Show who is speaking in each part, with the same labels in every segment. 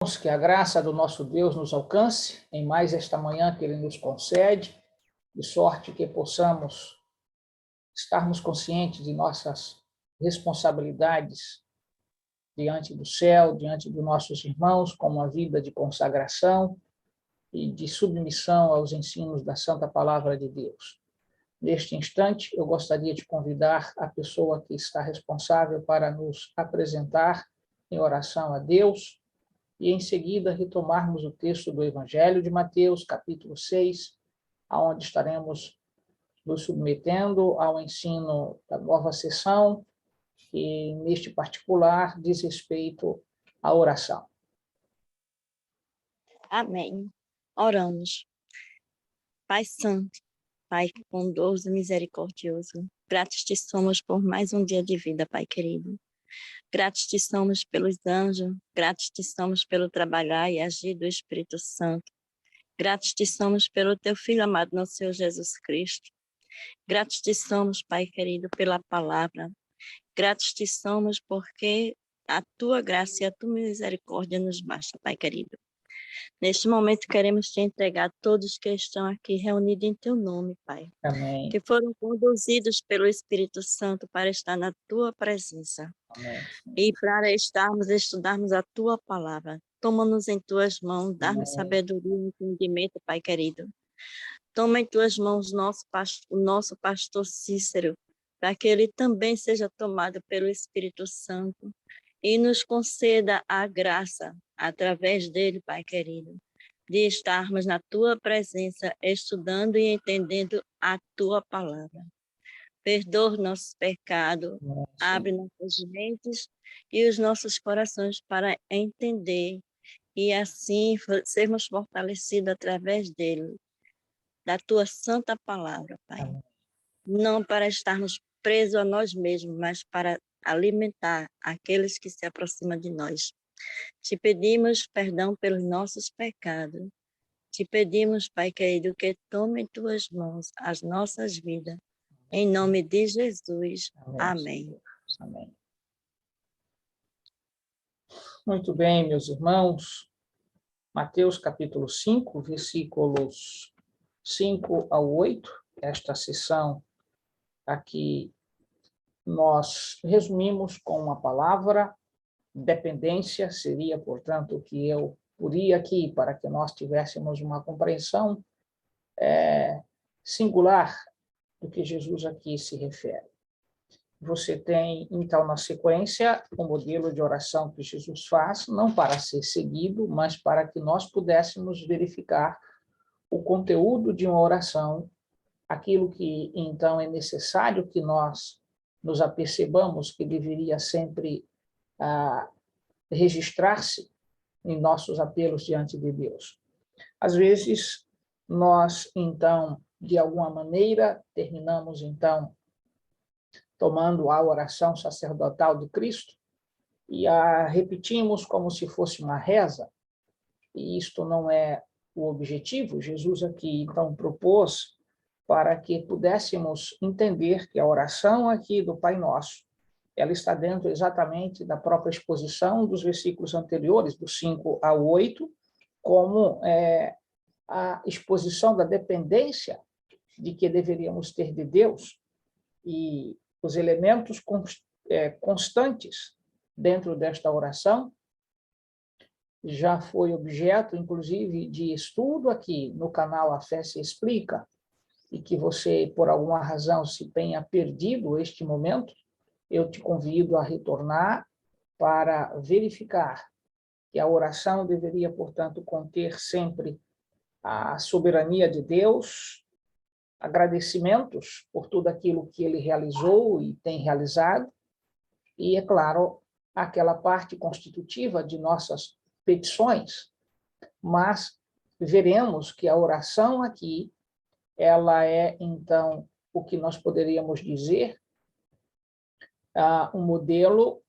Speaker 1: Que a graça do nosso Deus nos alcance em mais esta manhã que Ele nos concede, de sorte que possamos estarmos conscientes de nossas responsabilidades diante do céu, diante dos nossos irmãos, com uma vida de consagração e de submissão aos ensinos da Santa Palavra de Deus. Neste instante, eu gostaria de convidar a pessoa que está responsável para nos apresentar em oração a Deus, e em seguida retomarmos o texto do Evangelho de Mateus, capítulo 6, onde estaremos nos submetendo ao ensino da nova sessão, que neste particular diz respeito à oração.
Speaker 2: Amém. Oramos. Pai Santo, Pai bondoso e misericordioso, gratos te somos por mais um dia de vida, Pai querido. Gratos te somos pelos anjos, gratos te somos pelo trabalhar e agir do Espírito Santo. Gratos te somos pelo teu Filho amado, nosso Senhor Jesus Cristo. Gratos te somos, Pai querido, pela palavra. Gratos te somos porque a tua graça e a tua misericórdia nos basta, Pai querido. Neste momento queremos te entregar todos que estão aqui reunidos em teu nome, Pai.
Speaker 1: Amém.
Speaker 2: Que foram conduzidos pelo Espírito Santo para estar na tua presença.
Speaker 1: Amém.
Speaker 2: E para estudarmos a tua palavra. Toma-nos em tuas mãos, dá-nos sabedoria e entendimento, Pai querido. Toma em tuas mãos o nosso pastor Cícero, para que ele também seja tomado pelo Espírito Santo e nos conceda a graça, através dele, Pai querido, de estarmos na tua presença, estudando e entendendo a tua palavra. Perdoa nossos pecados, abre nossas mentes e os nossos corações para entender e assim sermos fortalecidos através dele, da tua santa palavra, Pai. Amém. Não para estarmos presos a nós mesmos, mas para alimentar aqueles que se aproximam de nós. Te pedimos perdão pelos nossos pecados. Te pedimos, Pai querido, que tome em tuas mãos as nossas vidas. Em nome de Jesus. Amém.
Speaker 1: Amém. Muito bem, meus irmãos. Mateus capítulo 5, versículos 5 ao 8. Esta sessão aqui nós resumimos com uma palavra, dependência, seria, portanto, o que eu poria aqui para que nós tivéssemos uma compreensão singular do que Jesus aqui se refere. Você tem, então, na sequência, o modelo de oração que Jesus faz, não para ser seguido, mas para que nós pudéssemos verificar o conteúdo de uma oração, aquilo que, então, é necessário que nós nos apercebamos que deveria sempre registrar-se em nossos apelos diante de Deus. Às vezes, nós, então, de alguma maneira, terminamos, então, tomando a oração sacerdotal de Cristo e a repetimos como se fosse uma reza, e isto não é o objetivo. Jesus aqui, então, propôs para que pudéssemos entender que a oração aqui do Pai Nosso, ela está dentro exatamente da própria exposição dos versículos anteriores, do 5 ao 8, como a exposição da dependência de que deveríamos ter de Deus, e os elementos constantes dentro desta oração já foi objeto, inclusive, de estudo aqui no canal A Fé se Explica, e que você, por alguma razão, se tenha perdido este momento, eu te convido a retornar para verificar que a oração deveria, portanto, conter sempre a soberania de Deus, agradecimentos por tudo aquilo que ele realizou e tem realizado, e, é claro, aquela parte constitutiva de nossas petições, mas veremos que a oração aqui, ela é, então, o que nós poderíamos dizer, um modelo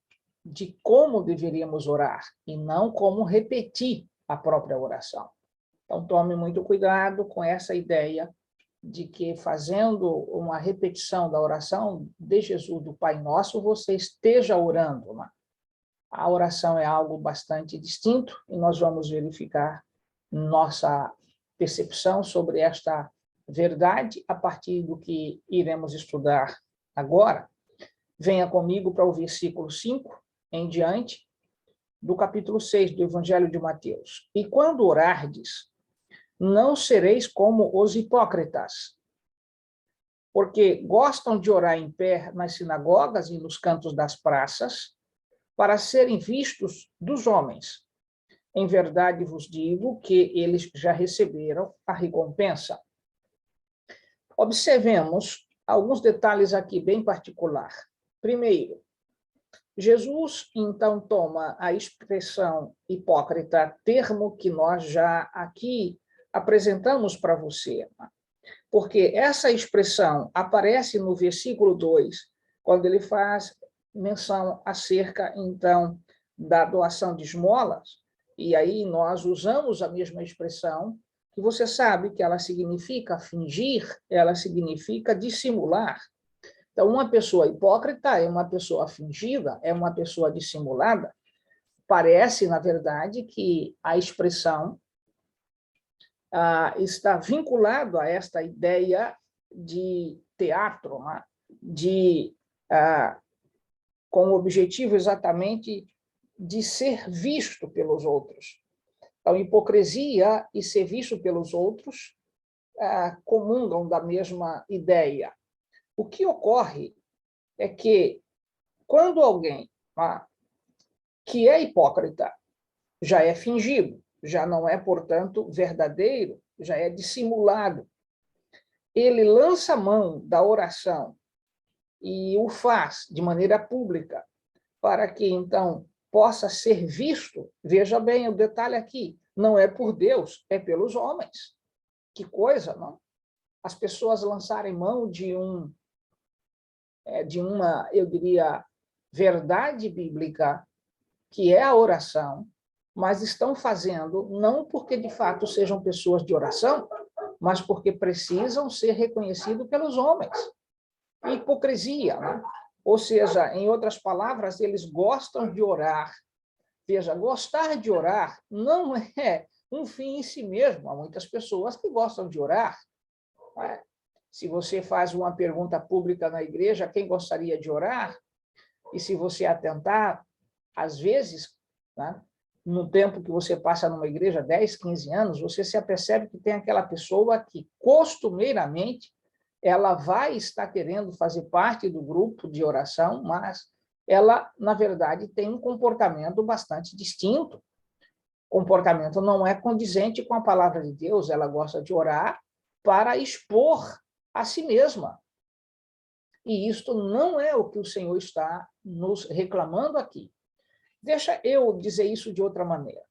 Speaker 1: de como deveríamos orar, e não como repetir a própria oração. Então, tome muito cuidado com essa ideia de que, fazendo uma repetição da oração de Jesus, do Pai Nosso, você esteja orando, né? a oração é algo bastante distinto e nós vamos verificar nossa percepção sobre esta verdade a partir do que iremos estudar agora. Venha comigo para o versículo 5 em diante do capítulo 6 do Evangelho de Mateus. E quando orardes, não sereis como os hipócritas, porque gostam de orar em pé nas sinagogas e nos cantos das praças, para serem vistos dos homens. Em verdade vos digo que eles já receberam a recompensa. Observemos alguns detalhes aqui bem particular. Primeiro, Jesus, então, toma a expressão hipócrita, termo que nós já aqui apresentamos para você, porque essa expressão aparece no versículo 2, quando ele faz menção acerca, então, da doação de esmolas, e aí nós usamos a mesma expressão, que você sabe que ela significa fingir, ela significa dissimular. Então, uma pessoa hipócrita é uma pessoa fingida, é uma pessoa dissimulada. Parece, na verdade, que a expressão está vinculada a esta ideia de teatro, né? Com o objetivo exatamente de ser visto pelos outros. Então, hipocrisia e ser visto pelos outros comungam da mesma ideia. O que ocorre é que, quando alguém que é hipócrita já é fingido, já não é, portanto, verdadeiro, já é dissimulado, ele lança a mão da oração e o faz de maneira pública para que, então, possa ser visto. Veja bem o detalhe aqui, não é por Deus, é pelos homens. Que coisa, não? As pessoas lançarem mão de uma, eu diria, verdade bíblica, que é a oração, mas estão fazendo não porque, de fato, sejam pessoas de oração, mas porque precisam ser reconhecidos pelos homens. Hipocrisia, né? Ou seja, em outras palavras, eles gostam de orar. Veja, gostar de orar não é um fim em si mesmo. Há muitas pessoas que gostam de orar. Se você faz uma pergunta pública na igreja, quem gostaria de orar? E se você atentar, às vezes, né, no tempo que você passa numa igreja, 10, 15 anos, você se apercebe que tem aquela pessoa que, costumeiramente, ela vai estar querendo fazer parte do grupo de oração, mas ela, na verdade, tem um comportamento bastante distinto. O comportamento não é condizente com a palavra de Deus, ela gosta de orar para expor a si mesma. E isto não é o que o Senhor está nos reclamando aqui. Deixa eu dizer isso de outra maneira.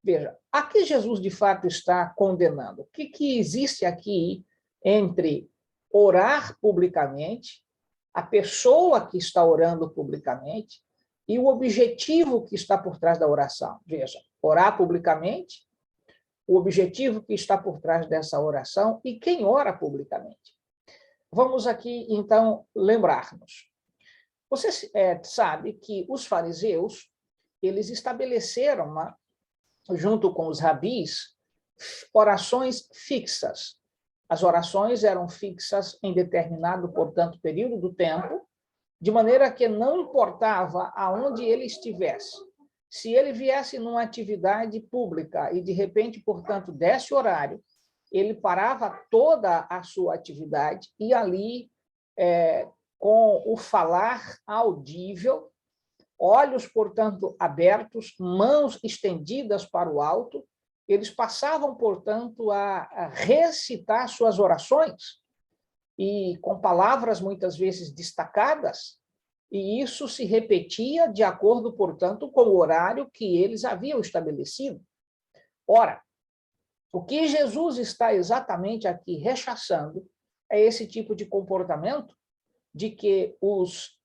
Speaker 1: Veja, a que Jesus, de fato, está condenando? O que existe aqui entre orar publicamente, a pessoa que está orando publicamente, e o objetivo que está por trás da oração? Veja, orar publicamente, o objetivo que está por trás dessa oração e quem ora publicamente. Vamos aqui, então, lembrar-nos. Você sabe que os fariseus, eles estabeleceram, junto com os rabis, orações fixas. As orações eram fixas em determinado, portanto, período do tempo, de maneira que não importava aonde ele estivesse. Se ele viesse numa atividade pública e, de repente, portanto, desse horário, ele parava toda a sua atividade e ali, com o falar audível, olhos, portanto, abertos, mãos estendidas para o alto, eles passavam, portanto, a recitar suas orações, e com palavras muitas vezes destacadas, e isso se repetia de acordo, portanto, com o horário que eles haviam estabelecido. Ora, o que Jesus está exatamente aqui rechaçando é esse tipo de comportamento de que os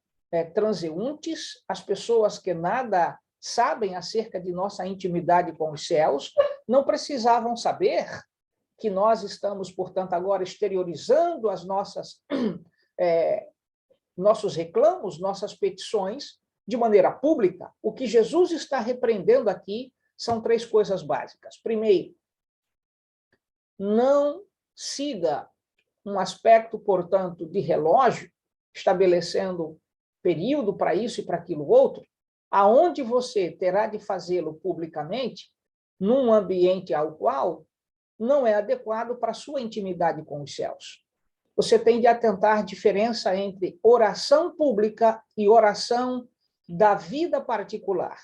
Speaker 1: transeuntes, as pessoas que nada sabem acerca de nossa intimidade com os céus, não precisavam saber que nós estamos, portanto, agora exteriorizando as nossos reclamos, nossas petições de maneira pública, o que Jesus está repreendendo aqui são 3 coisas básicas. Primeiro, não siga um aspecto, portanto, de relógio, estabelecendo período para isso e para aquilo outro, aonde você terá de fazê-lo publicamente, num ambiente ao qual não é adequado para a sua intimidade com os céus. Você tem de atentar à diferença entre oração pública e oração da vida particular.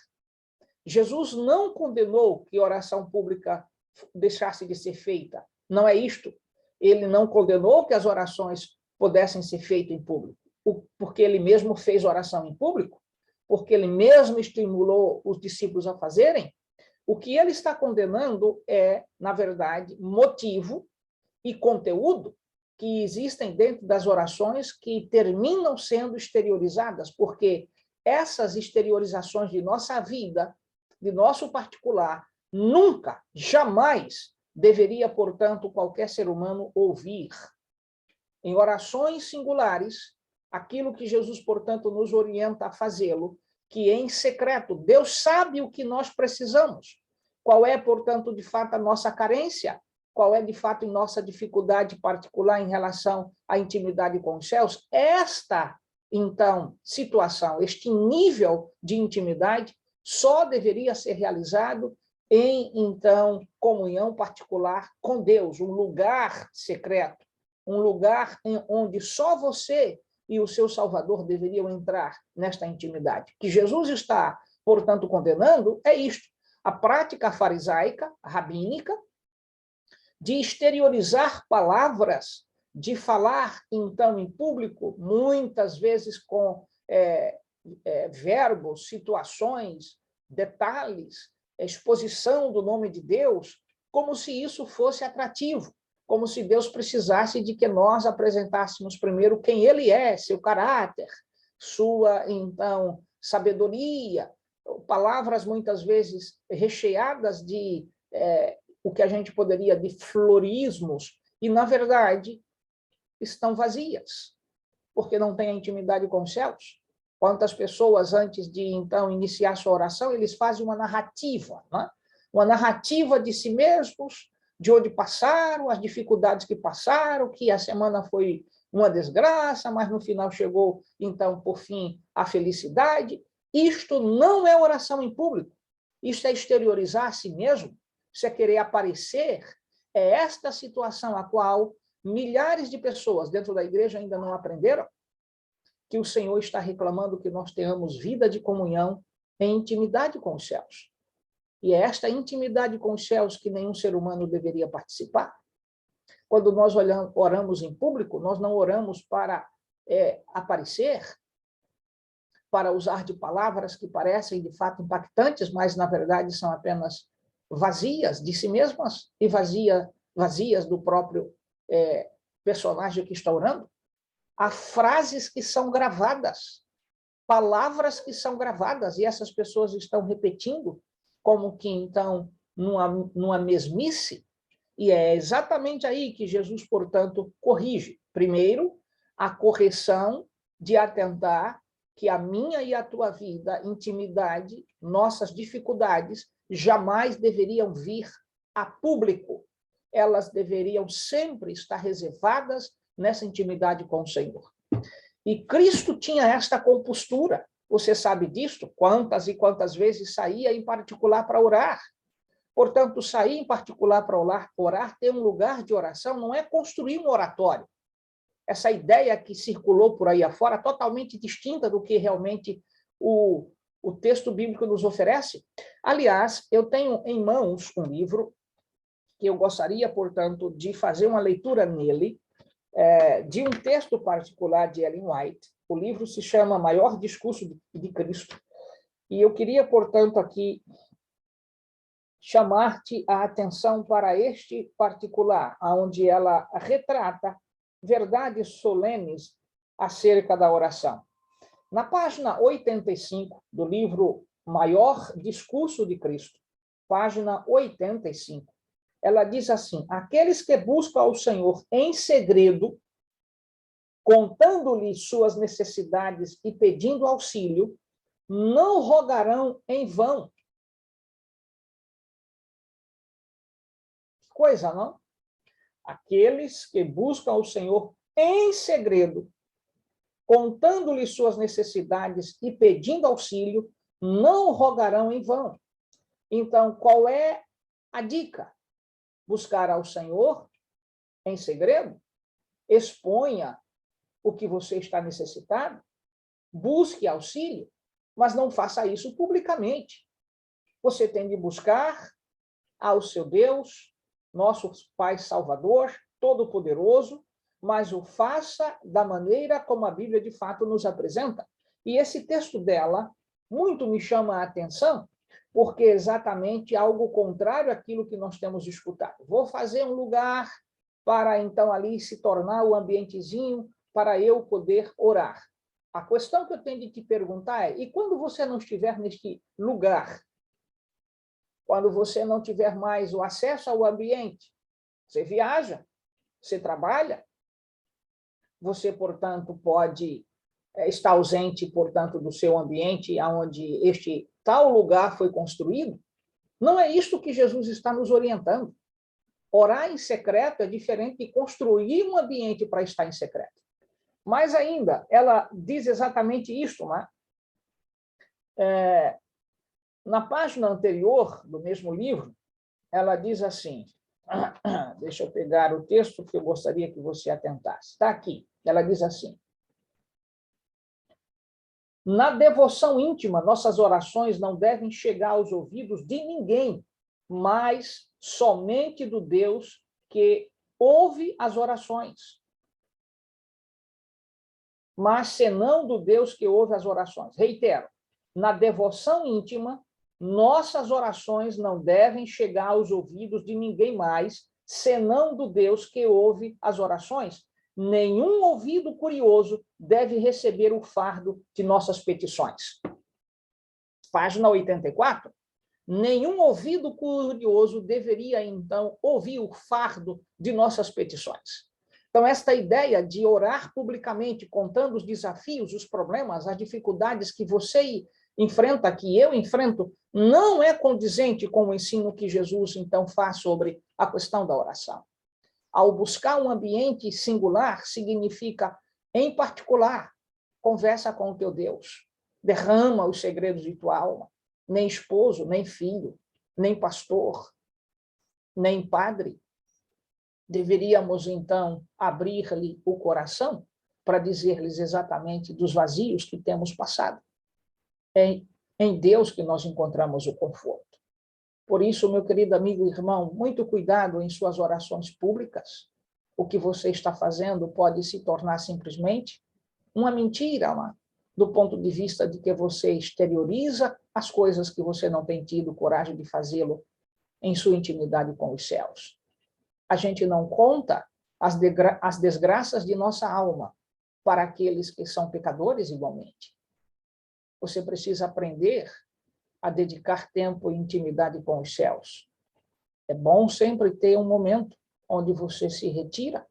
Speaker 1: Jesus não condenou que oração pública deixasse de ser feita. Não é isto. Ele não condenou que as orações pudessem ser feitas em público, porque ele mesmo fez oração em público, porque ele mesmo estimulou os discípulos a fazerem. O que ele está condenando é, na verdade, motivo e conteúdo que existem dentro das orações que terminam sendo exteriorizadas, porque essas exteriorizações de nossa vida, de nosso particular, nunca, jamais deveria, portanto, qualquer ser humano ouvir. Em orações singulares, aquilo que Jesus, portanto, nos orienta a fazê-lo, que em secreto, Deus sabe o que nós precisamos, qual é, portanto, de fato, a nossa carência, qual é, de fato, a nossa dificuldade particular em relação à intimidade com os céus. Esta, então, situação, este nível de intimidade, só deveria ser realizado em, então, comunhão particular com Deus, um lugar secreto, um lugar onde só você e o seu Salvador deveriam entrar nesta intimidade. O que Jesus está, portanto, condenando é isto, a prática farisaica, rabínica, de exteriorizar palavras, de falar, então, em público, muitas vezes com verbos, situações, detalhes, exposição do nome de Deus, como se isso fosse atrativo, como se Deus precisasse de que nós apresentássemos primeiro quem ele é, seu caráter, sua, então, sabedoria, palavras muitas vezes recheadas de o que a gente poderia de florismos, e, na verdade, estão vazias, porque não têm a intimidade com os céus. Quantas pessoas, antes de, então, iniciar sua oração, eles fazem uma narrativa, né? Uma narrativa de si mesmos, de onde passaram, as dificuldades que passaram, que a semana foi uma desgraça, mas no final chegou, então, por fim, a felicidade. Isto não é oração em público, isto é exteriorizar a si mesmo, isso é querer aparecer. É esta situação a qual milhares de pessoas dentro da igreja ainda não aprenderam, que o Senhor está reclamando que nós tenhamos vida de comunhão em intimidade com os céus. E é esta intimidade com os céus que nenhum ser humano deveria participar. Quando nós oramos em público, nós não oramos para aparecer, para usar de palavras que parecem, de fato, impactantes, mas, na verdade, são apenas vazias de si mesmas e vazias do próprio personagem que está orando. Há frases que são gravadas, palavras que são gravadas, e essas pessoas estão repetindo como que, então, numa mesmice, e é exatamente aí que Jesus, portanto, corrige. Primeiro, a correção de atentar que a minha e a tua vida, intimidade, nossas dificuldades, jamais deveriam vir a público. Elas deveriam sempre estar reservadas nessa intimidade com o Senhor. E Cristo tinha esta compostura. Você sabe disto? Quantas e quantas vezes saía em particular para orar. Portanto, sair em particular para orar, ter um lugar de oração, não é construir um oratório. Essa ideia que circulou por aí afora, totalmente distinta do que realmente o texto bíblico nos oferece. Aliás, eu tenho em mãos um livro que eu gostaria, portanto, de fazer uma leitura nele, de um texto particular de Ellen White. O livro se chama Maior Discurso de Cristo. E eu queria, portanto, aqui chamar-te a atenção para este particular, onde ela retrata verdades solenes acerca da oração. Na página 85 do livro Maior Discurso de Cristo, página 85, ela diz assim: aqueles que buscam ao Senhor em segredo, contando-lhe suas necessidades e pedindo auxílio, não rogarão em vão. Coisa, não? Aqueles que buscam o Senhor em segredo, contando-lhe suas necessidades e pedindo auxílio, não rogarão em vão. Então, qual é a dica? Buscar ao Senhor em segredo, exponha o que você está necessitado, busque auxílio, mas não faça isso publicamente. Você tem de buscar ao seu Deus, nosso Pai Salvador, Todo-Poderoso, mas o faça da maneira como a Bíblia de fato nos apresenta. E esse texto dela muito me chama a atenção, porque é exatamente algo contrário àquilo que nós temos escutado. Vou fazer um lugar para então ali se tornar o ambientezinho para eu poder orar. A questão que eu tenho de te perguntar é: e quando você não estiver neste lugar, quando você não tiver mais o acesso ao ambiente, você viaja, você trabalha, você, portanto, pode estar ausente, portanto, do seu ambiente, onde este tal lugar foi construído. Não é isto que Jesus está nos orientando. Orar em secreto é diferente de construir um ambiente para estar em secreto. Mais ainda, ela diz exatamente isto, né? Na página anterior do mesmo livro, ela diz assim, deixa eu pegar o texto que eu gostaria que você atentasse. Está aqui. Ela diz assim: na devoção íntima, nossas orações não devem chegar aos ouvidos de ninguém, mas somente do Deus que ouve as orações. Mas senão do Deus que ouve as orações. Reitero, na devoção íntima, nossas orações não devem chegar aos ouvidos de ninguém mais, senão do Deus que ouve as orações. Nenhum ouvido curioso deve receber o fardo de nossas petições. Página 84. Nenhum ouvido curioso deveria, então, ouvir o fardo de nossas petições. Então, esta ideia de orar publicamente, contando os desafios, os problemas, as dificuldades que você enfrenta, que eu enfrento, não é condizente com o ensino que Jesus, então, faz sobre a questão da oração. Ao buscar um ambiente singular, significa, em particular, conversa com o teu Deus, derrama os segredos de tua alma, nem esposo, nem filho, nem pastor, nem padre. Deveríamos, então, abrir-lhe o coração para dizer-lhes exatamente dos vazios que temos passado. É em Deus que nós encontramos o conforto. Por isso, meu querido amigo e irmão, muito cuidado em suas orações públicas. O que você está fazendo pode se tornar simplesmente uma mentira, do ponto de vista de que você exterioriza as coisas que você não tem tido coragem de fazê-lo em sua intimidade com os céus. A gente não conta as desgraças de nossa alma para aqueles que são pecadores igualmente. Você precisa aprender a dedicar tempo e intimidade com os céus. É bom sempre ter um momento onde você se retira.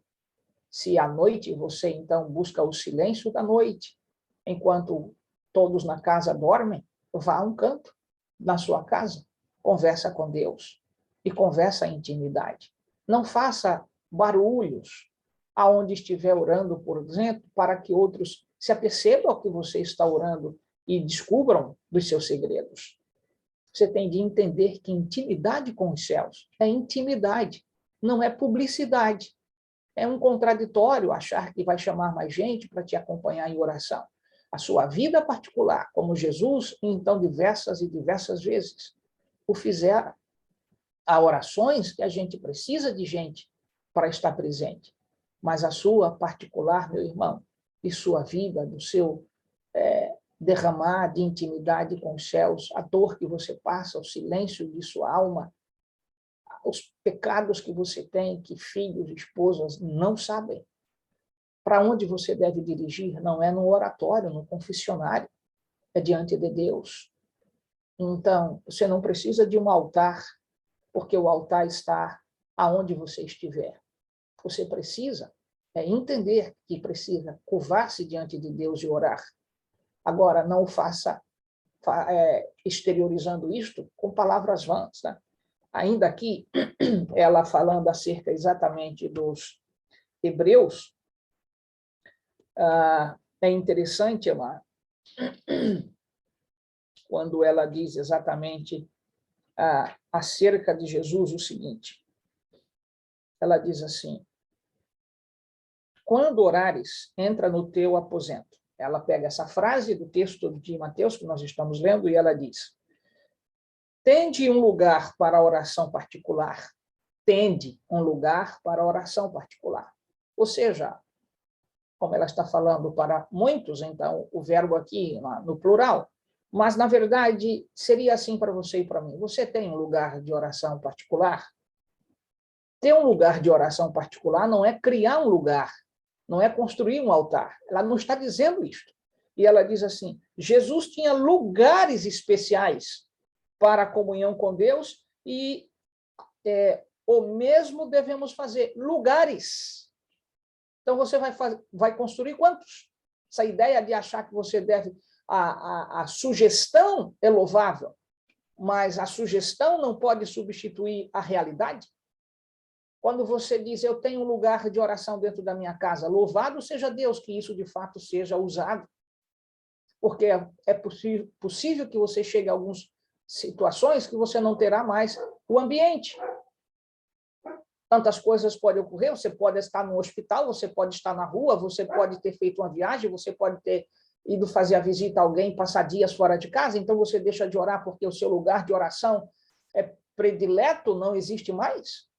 Speaker 1: Se à noite você, então, busca o silêncio da noite, enquanto todos na casa dormem, vá a um canto na sua casa, conversa com Deus e conversa em intimidade. Não faça barulhos aonde estiver orando, por exemplo, para que outros se apercebam que você está orando e descubram dos seus segredos. Você tem de entender que intimidade com os céus é intimidade, não é publicidade. É um contraditório achar que vai chamar mais gente para te acompanhar em oração. A sua vida particular, como Jesus, então, diversas e diversas vezes, o fizeram. Há orações que a gente precisa de gente para estar presente, mas a sua particular, meu irmão, e sua vida, do seu derramar de intimidade com os céus, a dor que você passa, o silêncio de sua alma, os pecados que você tem, que filhos e esposas não sabem. Para onde você deve dirigir não é no oratório, no confessionário, é diante de Deus. Então, você não precisa de um altar, porque o altar está aonde você estiver. Você precisa entender que precisa curvar-se diante de Deus e orar. Agora, não o faça exteriorizando isto com palavras vãs, né? Ainda aqui, ela falando acerca exatamente dos hebreus, é interessante, Emma, quando ela diz exatamente acerca de Jesus o seguinte. Ela diz assim: quando orares, entra no teu aposento. Ela pega essa frase do texto de Mateus que nós estamos lendo e ela diz: tende um lugar para a oração particular. Tende um lugar para a oração particular. Ou seja, como ela está falando para muitos, então o verbo aqui no plural, mas na verdade seria assim para você e para mim. Você tem um lugar de oração particular? Ter um lugar de oração particular não é criar um lugar, não é construir um altar. Ela não está dizendo isto. E ela diz assim: Jesus tinha lugares especiais para a comunhão com Deus e o mesmo devemos fazer, lugares. Então, você vai construir quantos? Essa ideia de achar que você deve... A sugestão é louvável, mas a sugestão não pode substituir a realidade. Quando você diz, eu tenho um lugar de oração dentro da minha casa, louvado seja Deus que isso de fato seja usado. Porque é possível que você chegue a algumas situações que você não terá mais o ambiente. Tantas coisas podem ocorrer, você pode estar no hospital, você pode estar na rua, você pode ter feito uma viagem, você pode ter ido fazer a visita a alguém, passar dias fora de casa, então você deixa de orar porque o seu lugar de oração é predileto, não existe mais?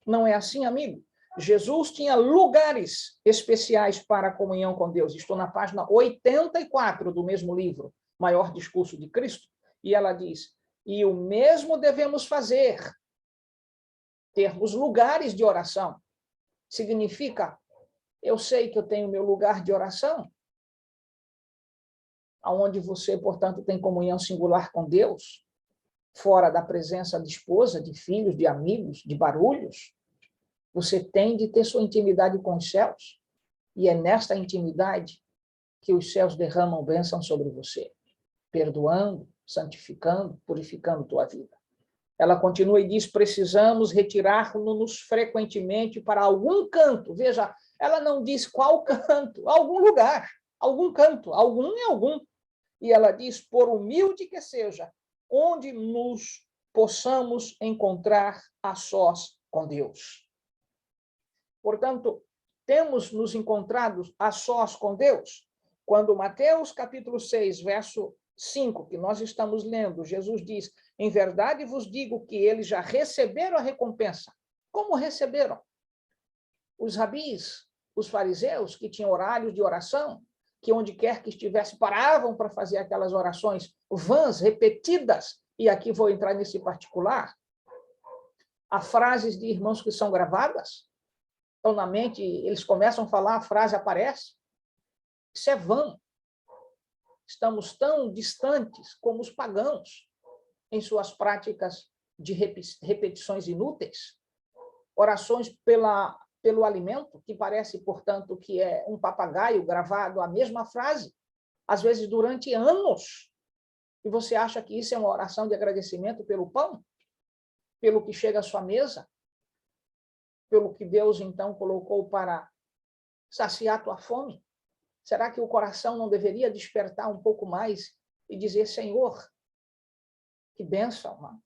Speaker 1: Não é assim, amigo? Jesus tinha lugares especiais para a comunhão com Deus. Estou na página 84 do mesmo livro, Maior Discurso de Cristo, e ela diz: e o mesmo devemos fazer, termos lugares de oração. Significa, eu sei que eu tenho meu lugar de oração, onde você, portanto, tem comunhão singular com Deus, fora da presença de esposa, de filhos, de amigos, de barulhos. Você tem de ter sua intimidade com os céus, e é nesta intimidade que os céus derramam bênção sobre você, perdoando, santificando, purificando tua vida. Ela continua e diz: precisamos retirar-nos frequentemente para algum canto. Veja, ela não diz qual canto, algum lugar, algum canto, algum é algum. E ela diz: por humilde que seja, onde nos possamos encontrar a sós com Deus. Portanto, temos nos encontrado a sós com Deus quando Mateus capítulo 6, verso 5, que nós estamos lendo, Jesus diz: em verdade vos digo que eles já receberam a recompensa. Como receberam? Os rabis, os fariseus, que tinham horários de oração, que onde quer que estivesse paravam para fazer aquelas orações vãs, repetidas, e aqui vou entrar nesse particular, há frases de irmãos que são gravadas, então na mente eles começam a falar, a frase aparece. Isso é vão. Estamos tão distantes como os pagãos em suas práticas de repetições inúteis, orações pelo alimento, que parece, portanto, que é um papagaio gravado a mesma frase, às vezes durante anos, e você acha que isso é uma oração de agradecimento pelo pão, pelo que chega à sua mesa, pelo que Deus, então, colocou para saciar tua fome? Será que o coração não deveria despertar um pouco mais e dizer: Senhor, que bênção,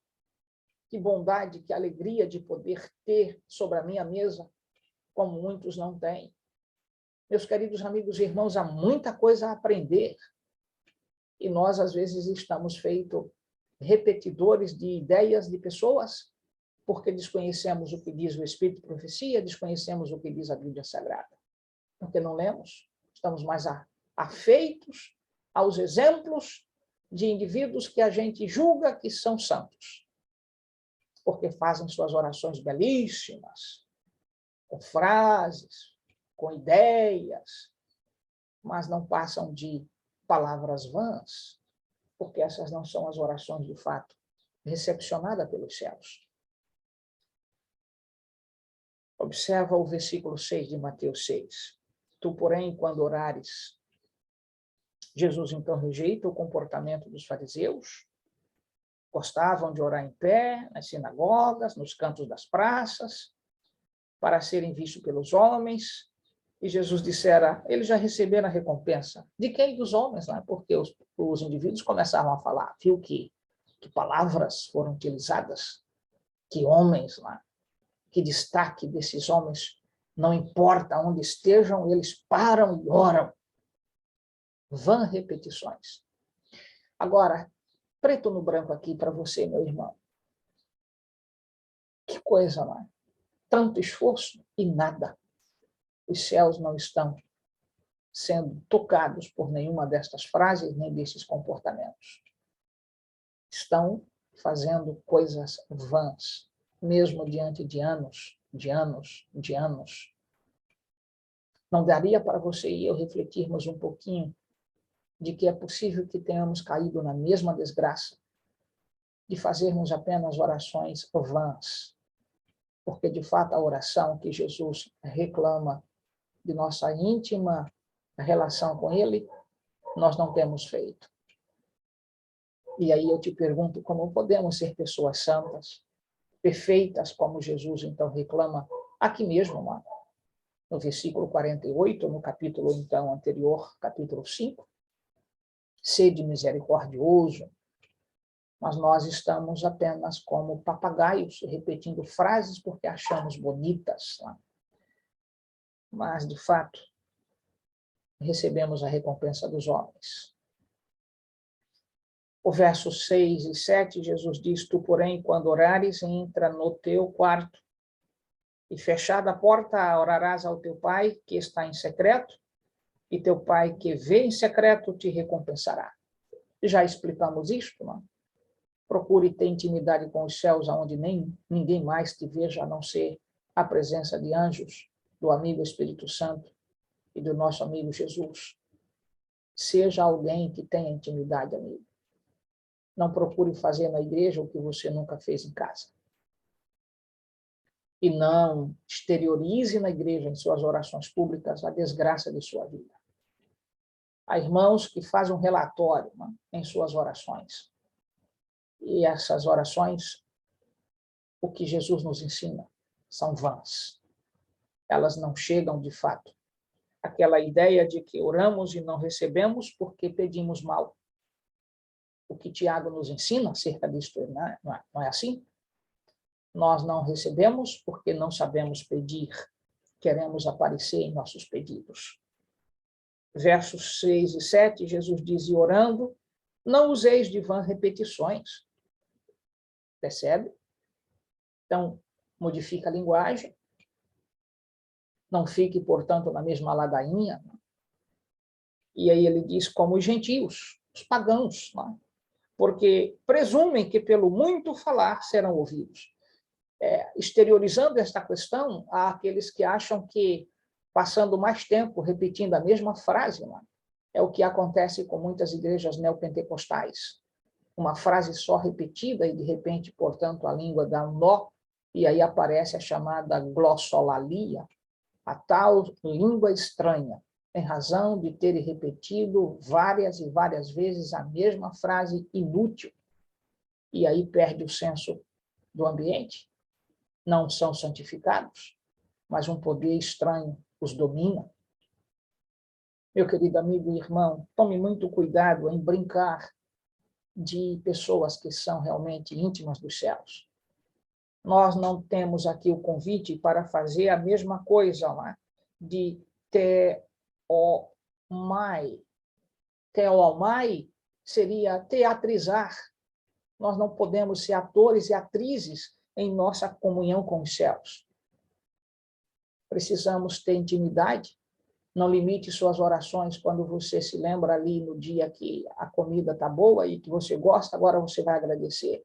Speaker 1: que bondade, que alegria de poder ter sobre a minha mesa, como muitos não têm. Meus queridos amigos e irmãos, há muita coisa a aprender. E nós, às vezes, estamos feitos repetidores de ideias de pessoas, porque desconhecemos o que diz o Espírito de Profecia, desconhecemos o que diz a Bíblia Sagrada. Porque não lemos, estamos mais afeitos aos exemplos de indivíduos que a gente julga que são santos, porque fazem suas orações belíssimas, com frases, com ideias, mas não passam de palavras vãs, porque essas não são as orações de fato recepcionadas pelos céus. Observa o versículo 6 de Mateus 6. Tu, porém, quando orares, Jesus, então, rejeita o comportamento dos fariseus. Gostavam de orar em pé, nas sinagogas, nos cantos das praças, para serem vistos pelos homens. E Jesus dissera, eles já receberam a recompensa. De quem? Dos homens, né? Porque os indivíduos começaram a falar, viu que palavras foram utilizadas, que homens lá, que destaque desses homens, não importa onde estejam, eles param e oram. Vã repetições. Agora, preto no branco aqui para você, meu irmão. Que coisa, não é? Tanto esforço e nada. Os céus não estão sendo tocados por nenhuma destas frases, nem desses comportamentos. Estão fazendo coisas vãs, mesmo diante de anos, de anos, de anos. Não daria para você e eu refletirmos um pouquinho de que é possível que tenhamos caído na mesma desgraça de fazermos apenas orações vãs, porque, de fato, a oração que Jesus reclama de nossa íntima relação com Ele, nós não temos feito. E aí eu te pergunto, como podemos ser pessoas santas, perfeitas, como Jesus, então, reclama aqui mesmo, no versículo 48, no capítulo, então, anterior, capítulo 5, sede misericordioso, mas nós estamos apenas como papagaios, repetindo frases porque achamos bonitas. Mas, de fato, recebemos a recompensa dos homens. O verso 6 e 7, Jesus diz, tu, porém, quando orares, entra no teu quarto, e fechada a porta, orarás ao teu pai, que está em secreto, e teu pai, que vê em secreto, te recompensará. Já explicamos isto, não? Procure ter intimidade com os céus, onde ninguém mais te veja, a não ser a presença de anjos, do amigo Espírito Santo e do nosso amigo Jesus. Seja alguém que tenha intimidade, amigo. Não procure fazer na igreja o que você nunca fez em casa. E não exteriorize na igreja, em suas orações públicas, a desgraça de sua vida. Há irmãos que fazem um relatório, né, em suas orações. E essas orações, o que Jesus nos ensina, são vãs. Elas não chegam, de fato, àquela ideia de que oramos e não recebemos porque pedimos mal. O que Tiago nos ensina acerca disso, não é assim? Nós não recebemos porque não sabemos pedir, queremos aparecer em nossos pedidos. Versos 6 e 7, Jesus diz, e orando, não useis de vãs repetições. Percebe? Então, modifica a linguagem. Não fique, portanto, na mesma ladainha. E aí ele diz, como os gentios, os pagãos, não? Porque presumem que pelo muito falar serão ouvidos. Exteriorizando esta questão, há aqueles que acham que, passando mais tempo repetindo a mesma frase, não? É o que acontece com muitas igrejas neopentecostais. Uma frase só repetida e, de repente, portanto, a língua dá um nó, e aí aparece a chamada glossolalia, a tal língua estranha, em razão de ter repetido várias e várias vezes a mesma frase inútil. E aí perde o senso do ambiente. Não são santificados, mas um poder estranho os domina. Meu querido amigo e irmão, tome muito cuidado em brincar de pessoas que são realmente íntimas dos céus. Nós não temos aqui o convite para fazer a mesma coisa lá, de teomai. Teomai seria teatrizar. Nós não podemos ser atores e atrizes em nossa comunhão com os céus. Precisamos ter intimidade. Não limite suas orações quando você se lembra ali no dia que a comida está boa e que você gosta, agora você vai agradecer.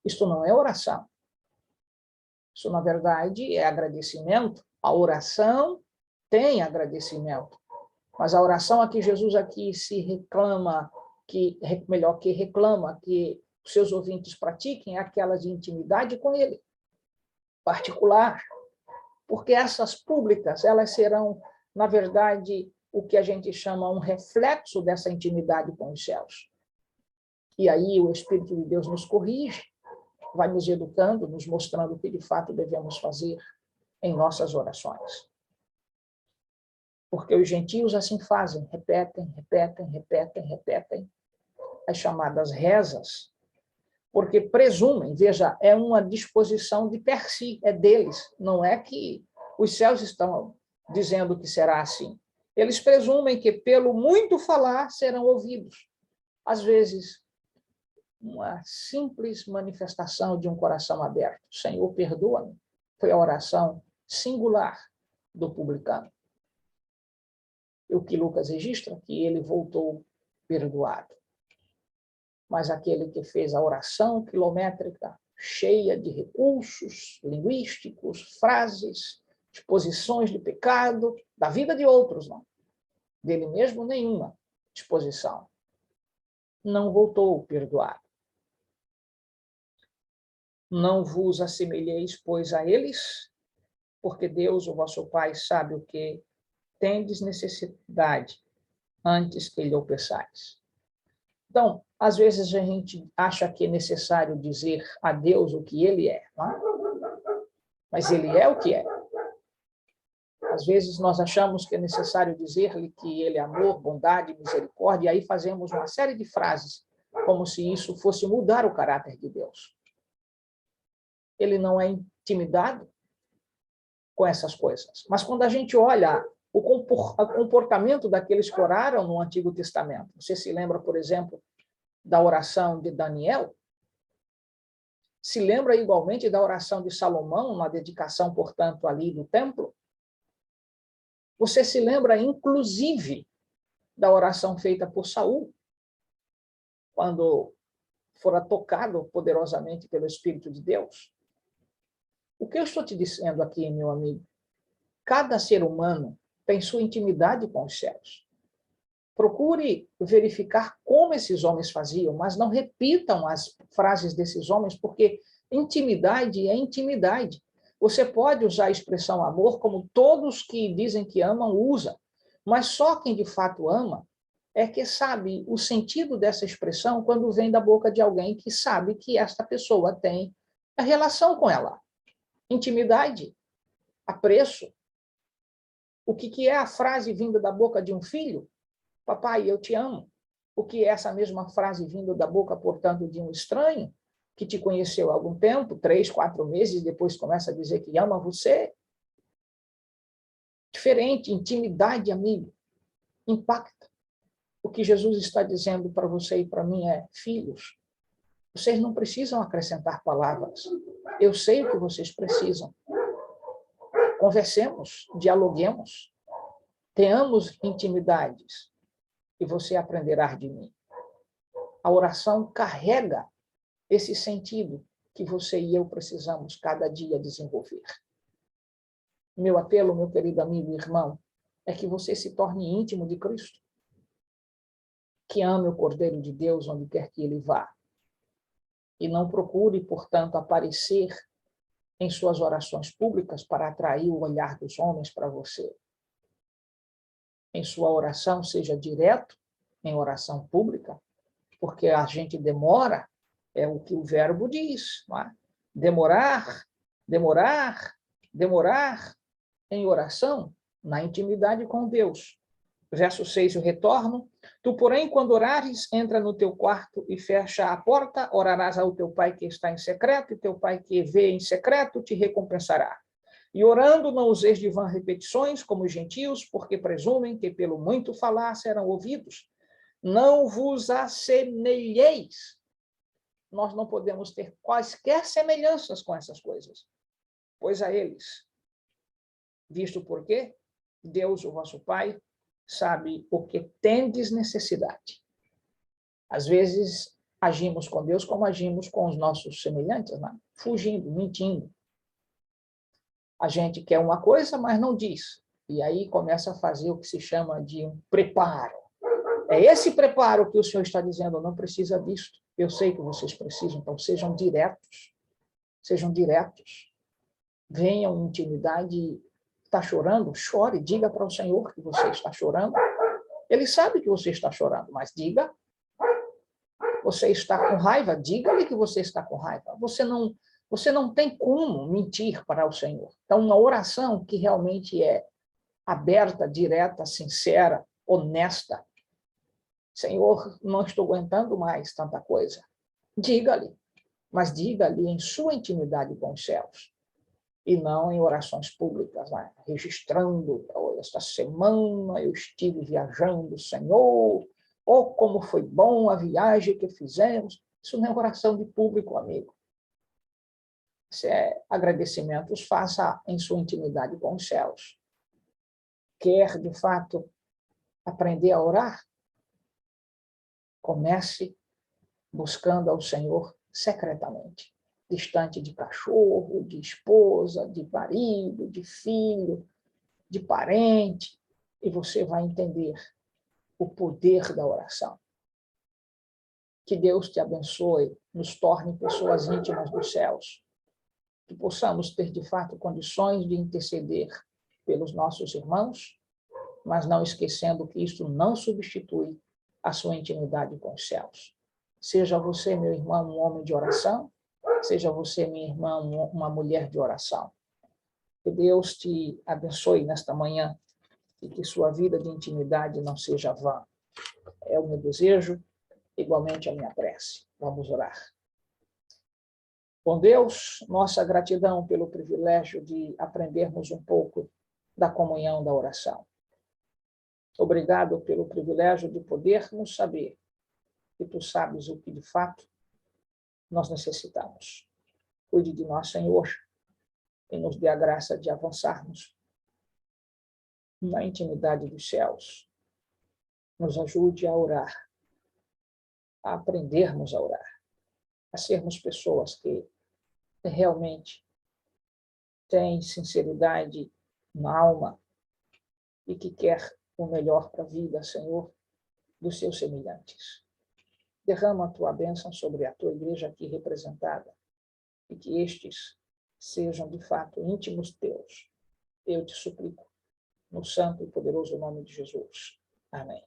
Speaker 1: Isto não é oração. Isso, na verdade, é agradecimento. A oração tem agradecimento. Mas a oração a que Jesus aqui se reclama, melhor que reclama que os seus ouvintes pratiquem, é aquela de intimidade com Ele, particular. Porque essas públicas, elas serão, na verdade, o que a gente chama um reflexo dessa intimidade com os céus. E aí o Espírito de Deus nos corrige, vai nos educando, nos mostrando o que de fato devemos fazer em nossas orações. Porque os gentios assim fazem, repetem as chamadas rezas, porque presumem, veja, é uma disposição de per si, é deles, não é que os céus estão dizendo que será assim. Eles presumem que pelo muito falar serão ouvidos. Às vezes, uma simples manifestação de um coração aberto. Senhor, perdoa-me. Foi a oração singular do publicano. E o que Lucas registra, que ele voltou perdoado. Mas aquele que fez a oração quilométrica, cheia de recursos linguísticos, frases, disposições de pecado, da vida de outros, não. Dele mesmo, nenhuma disposição. Não voltou perdoado. Não vos assemelheis, pois, a eles, porque Deus, o vosso Pai, sabe o que tendes necessidade antes que lhe o peçais. Então, às vezes a gente acha que é necessário dizer a Deus o que ele é, não é? Mas ele é o que é. Às vezes nós achamos que é necessário dizer-lhe que ele é amor, bondade, misericórdia, e aí fazemos uma série de frases como se isso fosse mudar o caráter de Deus. Ele não é intimidado com essas coisas. Mas quando a gente olha o comportamento daqueles que oraram no Antigo Testamento, você se lembra, por exemplo, da oração de Daniel? Se lembra igualmente da oração de Salomão, na dedicação, portanto, ali do templo? Você se lembra, inclusive, da oração feita por Saul, quando fora tocado poderosamente pelo Espírito de Deus? O que eu estou te dizendo aqui, meu amigo? Cada ser humano tem sua intimidade com os céus. Procure verificar como esses homens faziam, mas não repitam as frases desses homens, porque intimidade é intimidade. Você pode usar a expressão amor como todos que dizem que amam usam, mas só quem de fato ama é que sabe o sentido dessa expressão quando vem da boca de alguém que sabe que esta pessoa tem a relação com ela. Intimidade, apreço. O que é a frase vinda da boca de um filho? Papai, eu te amo. O que é essa mesma frase vinda da boca, portanto, de um estranho que te conheceu há algum tempo, 3, 4 meses, depois começa a dizer que ama você? Diferente, intimidade, amigo, impacta. O que Jesus está dizendo para você e para mim é: filhos, vocês não precisam acrescentar palavras. Eu sei o que vocês precisam. Conversemos, dialoguemos, tenhamos intimidades e você aprenderá de mim. A oração carrega esse sentido que você e eu precisamos cada dia desenvolver. Meu apelo, meu querido amigo e irmão, é que você se torne íntimo de Cristo, que ame o Cordeiro de Deus onde quer que ele vá, e não procure, portanto, aparecer em suas orações públicas para atrair o olhar dos homens para você. Em sua oração, seja direto, em oração pública, porque a gente demora, é o que o verbo diz, não é? Demorar, demorar, demorar em oração, na intimidade com Deus. Verso 6, o retorno. Tu, porém, quando orares, entra no teu quarto e fecha a porta, orarás ao teu pai que está em secreto, e teu pai que vê em secreto te recompensará. E orando, não useis de vã repetições, como os gentios, porque presumem que pelo muito falar serão ouvidos. Não vos assemelheis. Nós não podemos ter quaisquer semelhanças com essas coisas, pois a eles, visto por quê? Deus, o vosso Pai, sabe o que tendes necessidade. Às vezes, agimos com Deus como agimos com os nossos semelhantes, né? Fugindo, mentindo. A gente quer uma coisa, mas não diz. E aí começa a fazer o que se chama de um preparo. É esse preparo que o Senhor está dizendo: não precisa disto. Eu sei que vocês precisam, então sejam diretos. Sejam diretos. Venham em intimidade. Está chorando? Chore. Diga para o Senhor que você está chorando. Ele sabe que você está chorando, mas diga. Você está com raiva, diga-lhe que você está com raiva. Você não tem como mentir para o Senhor. Então, uma oração que realmente é aberta, direta, sincera, honesta. Senhor, não estou aguentando mais tanta coisa. Diga-lhe, mas diga-lhe em sua intimidade com os céus. E não em orações públicas, né? Registrando, esta semana eu estive viajando, Senhor, oh, como foi bom a viagem que fizemos. Isso não é oração de público, amigo. Isso é agradecimentos, faça em sua intimidade com os céus. Quer, de fato, aprender a orar? Comece buscando ao Senhor secretamente, distante de cachorro, de esposa, de marido, de filho, de parente, e você vai entender o poder da oração. Que Deus te abençoe, nos torne pessoas íntimas dos céus, que possamos ter, de fato, condições de interceder pelos nossos irmãos, mas não esquecendo que isso não substitui a sua intimidade com os céus. Seja você, meu irmão, um homem de oração, seja você, minha irmã, uma mulher de oração. Que Deus te abençoe nesta manhã e que sua vida de intimidade não seja vã. É o meu desejo, igualmente a minha prece. Vamos orar. Com Deus, nossa gratidão pelo privilégio de aprendermos um pouco da comunhão da oração. Obrigado pelo privilégio de podermos saber que tu sabes o que de fato nós necessitamos. Cuide de nós, Senhor, e nos dê a graça de avançarmos na intimidade dos céus. Nos ajude a orar, a aprendermos a orar, a sermos pessoas que realmente têm sinceridade na alma e que quer o melhor para a vida, Senhor, dos seus semelhantes. Derrama a tua bênção sobre a tua igreja aqui representada e que estes sejam, de fato, íntimos teus. Eu te suplico, no santo e poderoso nome de Jesus. Amém.